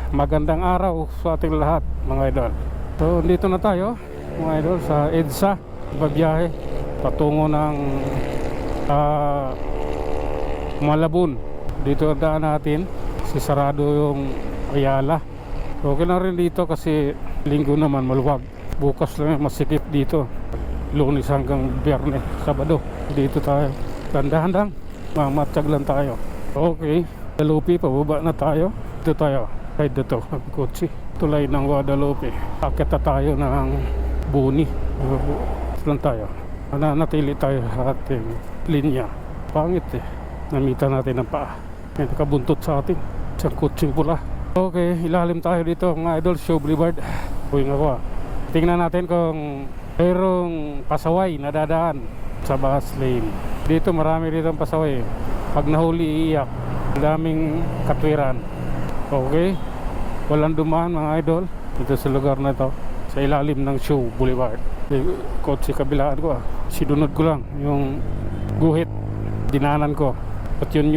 magandang araw sa ating lahat mga idol. So dito na tayo mga idol sa EDSA, babiyahe patungo ng Malabon. Dito daan natin, si sarado yung Ayala. Okay na rin dito kasi linggo naman maluwag. Bukas lang yung masikip dito, Lunes hanggang Biyernes, Sabado. Dito tayo, dandahan lang, mamatsyag lang tayo. Okay, Guadalupe, pababa na tayo. Dito tayo, kahit dito ang kotse, tulay ng Guadalupe. Akit na tayo ng Buni. Lang tayo, nanatili tayo sa ating linya. Pangit eh, namita natin ang paa, may nakabuntot sa atin, isang kutsing pula. Okay, ilalim tayo dito mga idol, Shaw Boulevard. Uy nga ko, tingnan natin kung mayroong pasaway na dadaan sa bus lane. Dito marami dito ang pasaway, pag nahuli iiyak, daming katwiran. Okay, walang dumaan mga idol dito sa lugar na ito, sa ilalim ng Shaw Boulevard. Kotse kabilaan ko, sinunod ko lang yung guhit, dinanan ko at yun